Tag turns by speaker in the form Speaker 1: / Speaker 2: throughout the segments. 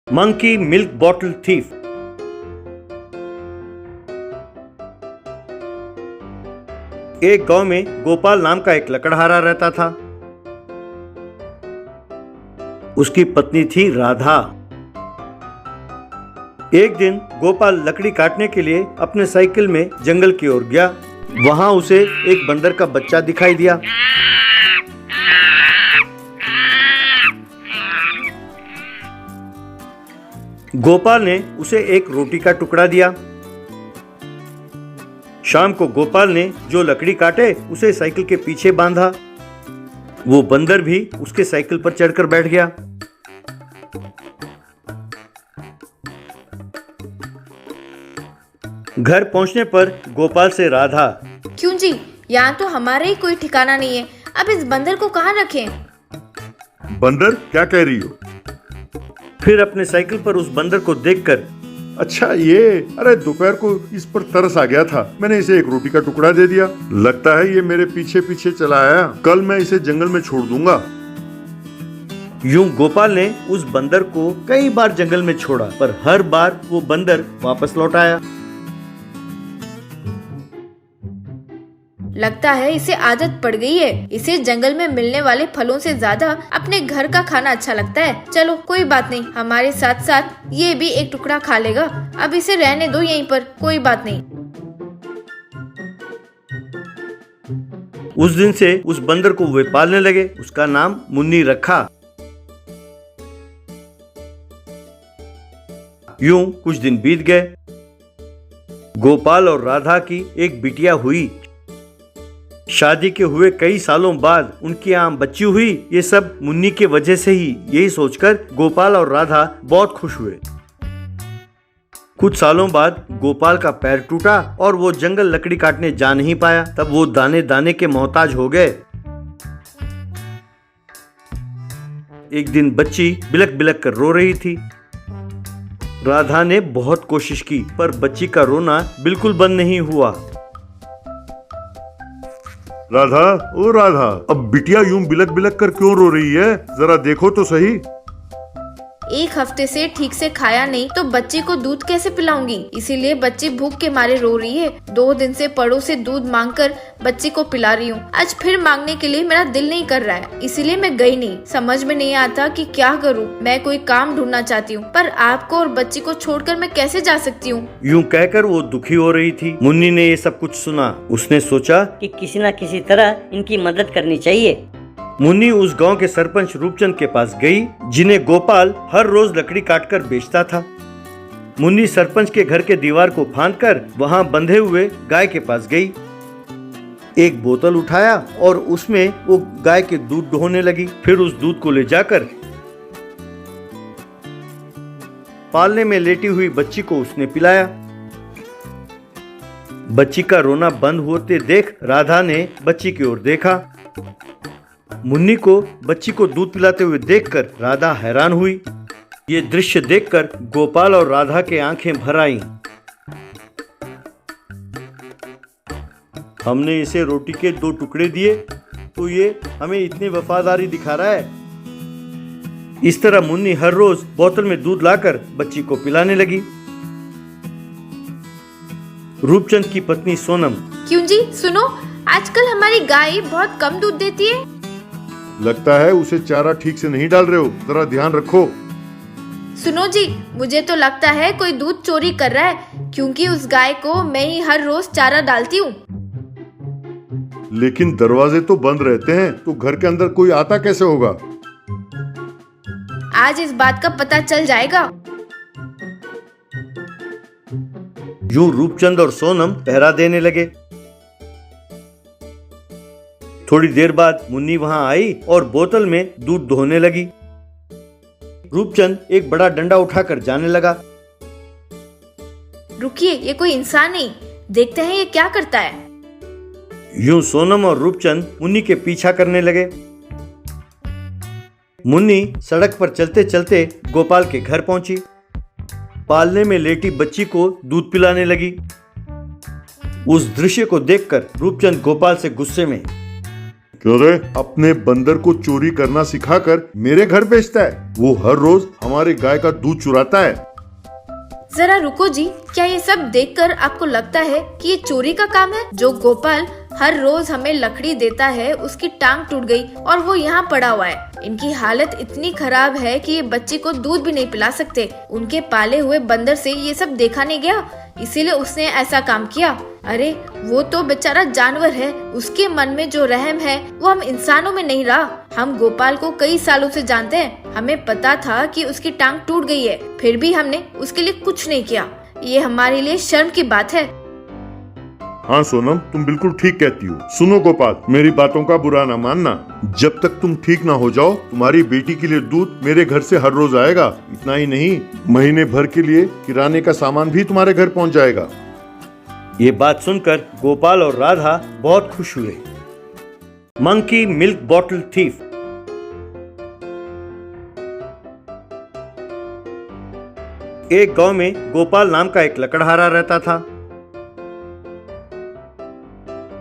Speaker 1: Monkey milk bottle thief. एक गांव में गोपाल नाम का एक लकड़हारा रहता था। उसकी पत्नी थी राधा। एक दिन गोपाल लकड़ी काटने के लिए अपने साइकिल में जंगल की ओर गया। वहां उसे एक बंदर का बच्चा दिखाई दिया। गोपाल ने उसे एक रोटी का टुकड़ा दिया। शाम को गोपाल ने जो लकड़ी काटे उसे साइकिल के पीछे बांधा। वो बंदर भी उसके साइकिल पर चढ़कर बैठ गया। घर पहुंचने पर गोपाल से राधा,
Speaker 2: क्यों जी, यहाँ तो हमारा ही कोई ठिकाना नहीं है, अब इस बंदर को कहाँ रखें?
Speaker 3: बंदर, क्या कह रही हो?
Speaker 1: फिर अपने साइकिल पर उस बंदर को देखकर,
Speaker 3: अच्छा ये, अरे दोपहर को इस पर तरस आ गया था, मैंने इसे एक रोटी का टुकड़ा दे दिया। लगता है ये मेरे पीछे पीछे चला आया, कल मैं इसे जंगल में छोड़ दूंगा।
Speaker 1: यूं गोपाल ने उस बंदर को कई बार जंगल में छोड़ा, पर हर बार वो बंदर वापस लौट आया।
Speaker 2: लगता है इसे आदत पड़ गई है। इसे जंगल में मिलने वाले फलों से ज्यादा अपने घर का खाना अच्छा लगता है। चलो कोई बात नहीं, हमारे साथ साथ ये भी एक टुकड़ा खा लेगा। अब इसे रहने दो यहीं पर, कोई बात नहीं।
Speaker 1: उस दिन से उस बंदर को वे पालने लगे। उसका नाम मुन्नी रखा। यूं कुछ दिन बीत गए। गोपाल और राधा की एक बिटिया हुई। शादी के हुए कई सालों बाद उनकी आम बच्ची हुई। ये सब मुन्नी के वजह से ही। यही सोचकर गोपाल और राधा बहुत खुश हुए। कुछ सालों बाद गोपाल का पैर टूटा और वो जंगल लकड़ी काटने जा नहीं पाया। तब वो दाने दाने के मोहताज हो गए। एक दिन बच्ची बिलक बिलक कर रो रही थी। राधा ने बहुत कोशिश की, पर बच्ची का रोना बिल्कुल बंद नहीं हुआ।
Speaker 3: राधा, ओ राधा, अब बिटिया यूं बिलक बिलक कर क्यों रो रही है? जरा देखो तो सही।
Speaker 2: एक हफ्ते से ठीक से खाया नहीं तो बच्चे को दूध कैसे पिलाऊंगी? इसीलिए बच्ची भूख के मारे रो रही है। 2 दिन से पड़ों से दूध मांगकर बच्ची को पिला रही हूँ। आज फिर मांगने के लिए मेरा दिल नहीं कर रहा है, इसीलिए मैं गई नहीं। समझ में नहीं आता कि क्या करूँ। मैं कोई काम ढूंढना चाहती हूँ, पर आपको और बच्ची को छोड़कर मैं कैसे जा सकती हूँ?
Speaker 1: यूं कहकर वो दुखी हो रही थी। मुन्नी ने ये सब कुछ सुना। उसने सोचा
Speaker 4: कि किसी न किसी तरह इनकी मदद करनी चाहिए।
Speaker 1: मुन्नी उस गांव के सरपंच रूपचंद के पास गई, जिन्हें गोपाल हर रोज लकड़ी काटकर बेचता था। मुन्नी सरपंच के घर के दीवार को फांदकर वहां बंधे हुए गाय के पास गई। एक बोतल उठाया और उसमें वो गाय के दूध ढोने लगी। फिर उस दूध को ले जाकर पालने में लेटी हुई बच्ची को उसने पिलाया। बच्ची का रोना बंद होते देख राधा ने बच्ची की ओर देखा। मुन्नी को बच्ची को दूध पिलाते हुए देखकर राधा हैरान हुई। ये दृश्य देखकर गोपाल और राधा के आंखें भर आईं। हमने इसे रोटी के 2 टुकड़े दिए तो ये हमें इतनी वफादारी दिखा रहा है। इस तरह मुन्नी हर रोज बोतल में दूध लाकर बच्ची को पिलाने लगी। रूपचंद की पत्नी सोनम,
Speaker 2: क्यों जी, सुनो, आजकल हमारी गाय बहुत कम दूध देती है।
Speaker 3: लगता है उसे चारा ठीक से नहीं डाल रहे हो, जरा ध्यान रखो।
Speaker 2: सुनो जी, मुझे तो लगता है कोई दूध चोरी कर रहा है, क्योंकि उस गाय को मैं ही हर रोज चारा डालती हूँ।
Speaker 3: लेकिन दरवाजे तो बंद रहते हैं, तो घर के अंदर कोई आता कैसे होगा?
Speaker 2: आज इस बात का पता चल जाएगा।
Speaker 1: यूं रूपचंद और सोनम पहरा देने लगे। थोड़ी देर बाद मुन्नी वहां आई और बोतल में दूध ढोने लगी। रूपचंद एक बड़ा डंडा उठाकर जाने लगा।
Speaker 2: रुकिए, ये कोई इंसान नहीं, देखते हैं ये क्या करता है।
Speaker 1: यूं सोनम और रूपचंद मुन्नी के पीछा करने लगे। मुन्नी सड़क पर चलते चलते गोपाल के घर पहुंची। पालने में लेटी बच्ची को दूध पिलाने लगी। उस दृश्य को देखकर रूपचंद गोपाल से गुस्से में,
Speaker 3: क्यों रे? अपने बंदर को चोरी करना सिखाकर मेरे घर बेचता है। वो हर रोज हमारे गाय का दूध चुराता है।
Speaker 2: जरा रुको जी, क्या ये सब देखकर आपको लगता है कि ये चोरी का काम है? जो गोपाल हर रोज हमें लकड़ी देता है, उसकी टांग टूट गई और वो यहाँ पड़ा हुआ है। इनकी हालत इतनी खराब है कि ये बच्चे को दूध भी नहीं पिला सकते। उनके पाले हुए बंदर से ये सब देखा नहीं गया, इसीलिए उसने ऐसा काम किया। अरे वो तो बेचारा जानवर है, उसके मन में जो रहम है वो हम इंसानों में नहीं रहा। हम गोपाल को कई सालों से जानते हैं, हमें पता था कि उसकी टांग टूट गई है, फिर भी हमने उसके लिए कुछ नहीं किया। ये हमारे लिए शर्म की बात है।
Speaker 3: हाँ सोनम, तुम बिल्कुल ठीक कहती हो। सुनो गोपाल, मेरी बातों का बुरा ना मानना। जब तक तुम ठीक ना हो जाओ, तुम्हारी बेटी के लिए दूध मेरे घर से हर रोज आएगा। इतना ही नहीं, महीने भर के लिए किराने का सामान भी तुम्हारे घर पहुंच जाएगा।
Speaker 1: ये बात सुनकर गोपाल और राधा बहुत खुश हुए। Monkey milk bottle thief. एक गांव में गोपाल नाम का एक लकड़हारा रहता था।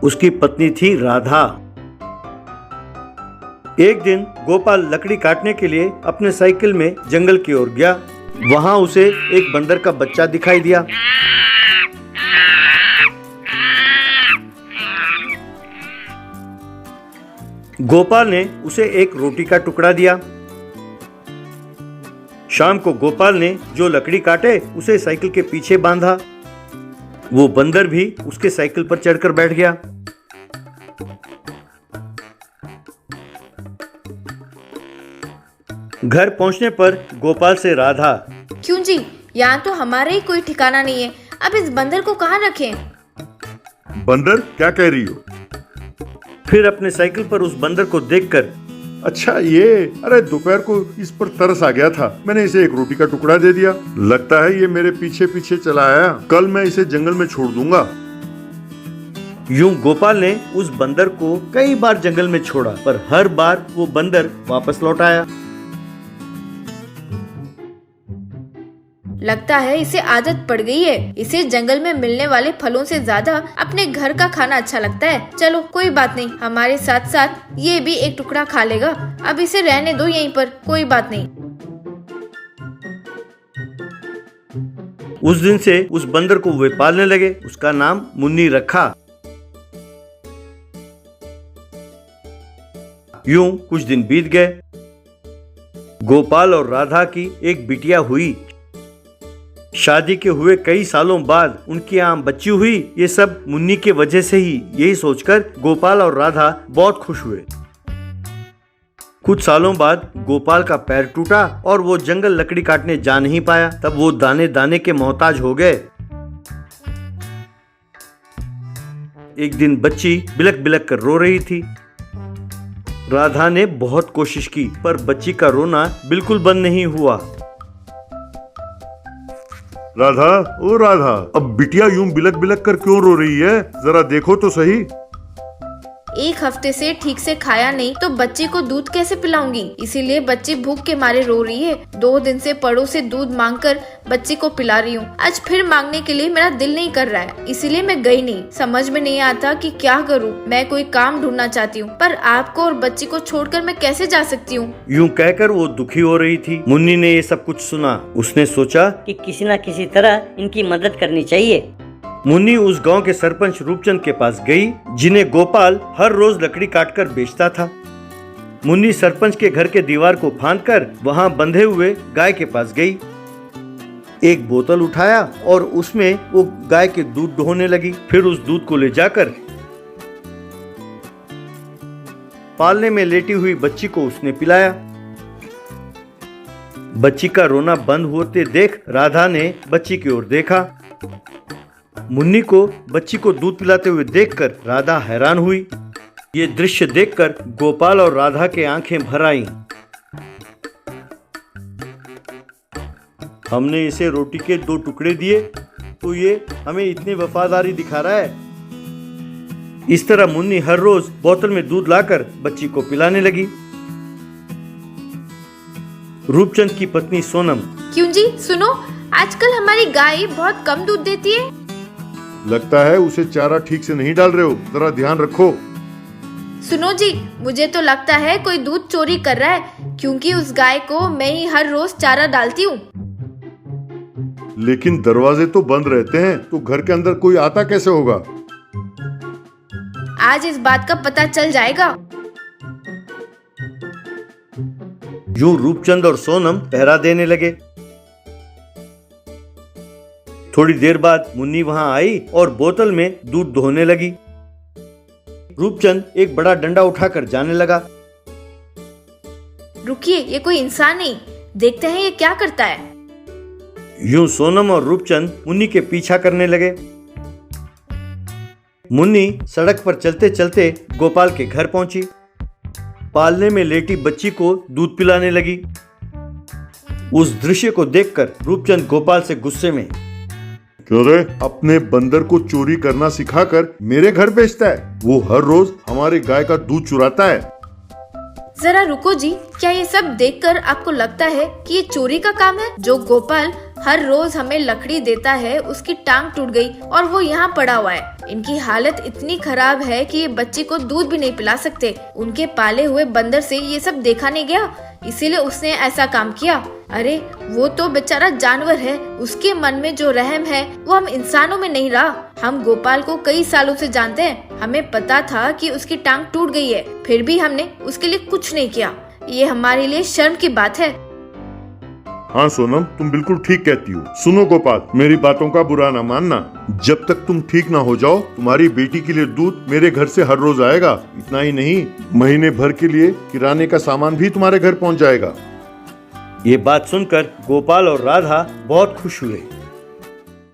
Speaker 1: उसकी पत्नी थी राधा। एक दिन गोपाल लकड़ी काटने के लिए अपने साइकिल में जंगल की ओर गया। वहां उसे एक बंदर का बच्चा दिखाई दिया। गोपाल ने उसे एक रोटी का टुकड़ा दिया। शाम को गोपाल ने जो लकड़ी काटे उसे साइकिल के पीछे बांधा। वो बंदर भी उसके साइकिल पर चढ़कर बैठ गया। घर पहुंचने पर गोपाल से राधा,
Speaker 2: क्यों जी, यहाँ तो हमारा ही कोई ठिकाना नहीं है, अब इस बंदर को कहाँ रखें?
Speaker 3: बंदर, क्या कह रही हो?
Speaker 1: फिर अपने साइकिल पर उस बंदर को देखकर,
Speaker 3: अच्छा ये, अरे दोपहर को इस पर तरस आ गया था, मैंने इसे एक रोटी का टुकड़ा दे दिया। लगता है ये मेरे पीछे पीछे चला आया। कल मैं इसे जंगल में छोड़ दूंगा।
Speaker 1: यूं गोपाल ने उस बंदर को कई बार जंगल में छोड़ा, पर हर बार वो बंदर वापस लौट आया।
Speaker 2: लगता है इसे आदत पड़ गई है। इसे जंगल में मिलने वाले फलों से ज्यादा अपने घर का खाना अच्छा लगता है। चलो कोई बात नहीं, हमारे साथ साथ ये भी एक टुकड़ा खा लेगा। अब इसे रहने दो यहीं पर, कोई बात नहीं।
Speaker 1: उस दिन से उस बंदर को वे पालने लगे। उसका नाम मुन्नी रखा। यूं कुछ दिन बीत गए। गोपाल और राधा की एक बिटिया हुई। शादी के हुए कई सालों बाद उनकी आम बच्ची हुई। ये सब मुन्नी के वजह से ही। यही सोचकर गोपाल और राधा बहुत खुश हुए। कुछ सालों बाद गोपाल का पैर टूटा और वो जंगल लकड़ी काटने जा नहीं पाया। तब वो दाने दाने के मोहताज हो गए। एक दिन बच्ची बिलक बिलक कर रो रही थी। राधा ने बहुत कोशिश की, पर बच्ची का रोना बिल्कुल बंद नहीं हुआ।
Speaker 3: राधा, ओ राधा, अब बिटिया यूं बिलक बिलक कर क्यों रो रही है? जरा देखो तो सही।
Speaker 2: एक हफ्ते से ठीक से खाया नहीं तो बच्चे को दूध कैसे पिलाऊंगी? इसीलिए बच्ची भूख के मारे रो रही है। 2 दिन से पड़ों से दूध मांगकर बच्ची को पिला रही हूँ। आज फिर मांगने के लिए मेरा दिल नहीं कर रहा है, इसीलिए मैं गई नहीं। समझ में नहीं आता कि क्या करूँ। मैं कोई काम ढूंढना चाहती हूँ, पर आपको और बच्ची को छोड़कर मैं कैसे जा सकती हूँ?
Speaker 1: यूं कहकर वो दुखी हो रही थी। मुन्नी ने ये सब कुछ सुना। उसने सोचा
Speaker 4: कि किसी न किसी तरह इनकी मदद करनी चाहिए।
Speaker 1: मुन्नी उस गांव के सरपंच रूपचंद के पास गई, जिन्हें गोपाल हर रोज लकड़ी काटकर बेचता था। मुन्नी सरपंच के घर के दीवार को फांदकर वहां बंधे हुए गाय के पास गई। एक बोतल उठाया और उसमें वो गाय के दूध ढोने लगी। फिर उस दूध को ले जाकर पालने में लेटी हुई बच्ची को उसने पिलाया। बच्ची का रोना बंद होते देख राधा ने बच्ची की ओर देखा। मुन्नी को बच्ची को दूध पिलाते हुए देखकर राधा हैरान हुई। ये दृश्य देखकर गोपाल और राधा के आंखें भर आईं। हमने इसे रोटी के 2 टुकड़े दिए तो ये हमें इतनी वफादारी दिखा रहा है। इस तरह मुन्नी हर रोज बोतल में दूध लाकर बच्ची को पिलाने लगी। रूपचंद की पत्नी सोनम,
Speaker 2: क्यों जी, सुनो, आजकल हमारी गाय बहुत कम दूध देती है।
Speaker 3: लगता है उसे चारा ठीक से नहीं डाल रहे हो, जरा ध्यान रखो।
Speaker 2: सुनो जी, मुझे तो लगता है कोई दूध चोरी कर रहा है, क्योंकि उस गाय को मैं ही हर रोज चारा डालती हूँ।
Speaker 3: लेकिन दरवाजे तो बंद रहते हैं, तो घर के अंदर कोई आता कैसे होगा?
Speaker 2: आज इस बात का पता चल जाएगा।
Speaker 1: यूं रूपचंद और सोनम पहरा देने लगे। थोड़ी देर बाद मुन्नी वहां आई और बोतल में दूध दोहने लगी। रूपचंद एक बड़ा डंडा उठाकर जाने लगा।
Speaker 2: रुकिए, ये कोई इंसान नहीं, देखते हैं ये क्या करता है।
Speaker 1: यूं सोनम और रूपचंद मुन्नी के पीछा करने लगे। मुन्नी सड़क पर चलते चलते गोपाल के घर पहुंची। पालने में लेटी बच्ची को दूध पिलाने लगी। उस दृश्य को देखकर रूपचंद गोपाल से गुस्से में,
Speaker 3: क्यों रे, अपने बंदर को चोरी करना सिखाकर मेरे घर भेजता है? वो हर रोज हमारे गाय का दूध चुराता है।
Speaker 2: जरा रुको जी, क्या ये सब देखकर आपको लगता है कि ये चोरी का काम है? जो गोपाल हर रोज हमें लकड़ी देता है, उसकी टांग टूट गई और वो यहाँ पड़ा हुआ है। इनकी हालत इतनी खराब है कि ये बच्ची को दूध भी नहीं पिला सकते। उनके पाले हुए बंदर से ये सब देखा नहीं गया, इसीलिए उसने ऐसा काम किया। अरे वो तो बेचारा जानवर है, उसके मन में जो रहम है वो हम इंसानों में नहीं रहा। हम गोपाल को कई सालों से जानते हैं, हमें पता था कि उसकी टांग टूट गई है, फिर भी हमने उसके लिए कुछ नहीं किया। ये हमारे लिए शर्म की बात है।
Speaker 3: हाँ सोनम, तुम बिल्कुल ठीक कहती हो। सुनो गोपाल, मेरी बातों का बुरा ना मानना। जब तक तुम ठीक ना हो जाओ, तुम्हारी बेटी के लिए दूध मेरे घर से हर रोज आएगा। इतना ही नहीं, महीने भर के लिए किराने का सामान भी तुम्हारे घर पहुंच जाएगा।
Speaker 1: ये बात सुनकर गोपाल और राधा बहुत खुश हुए।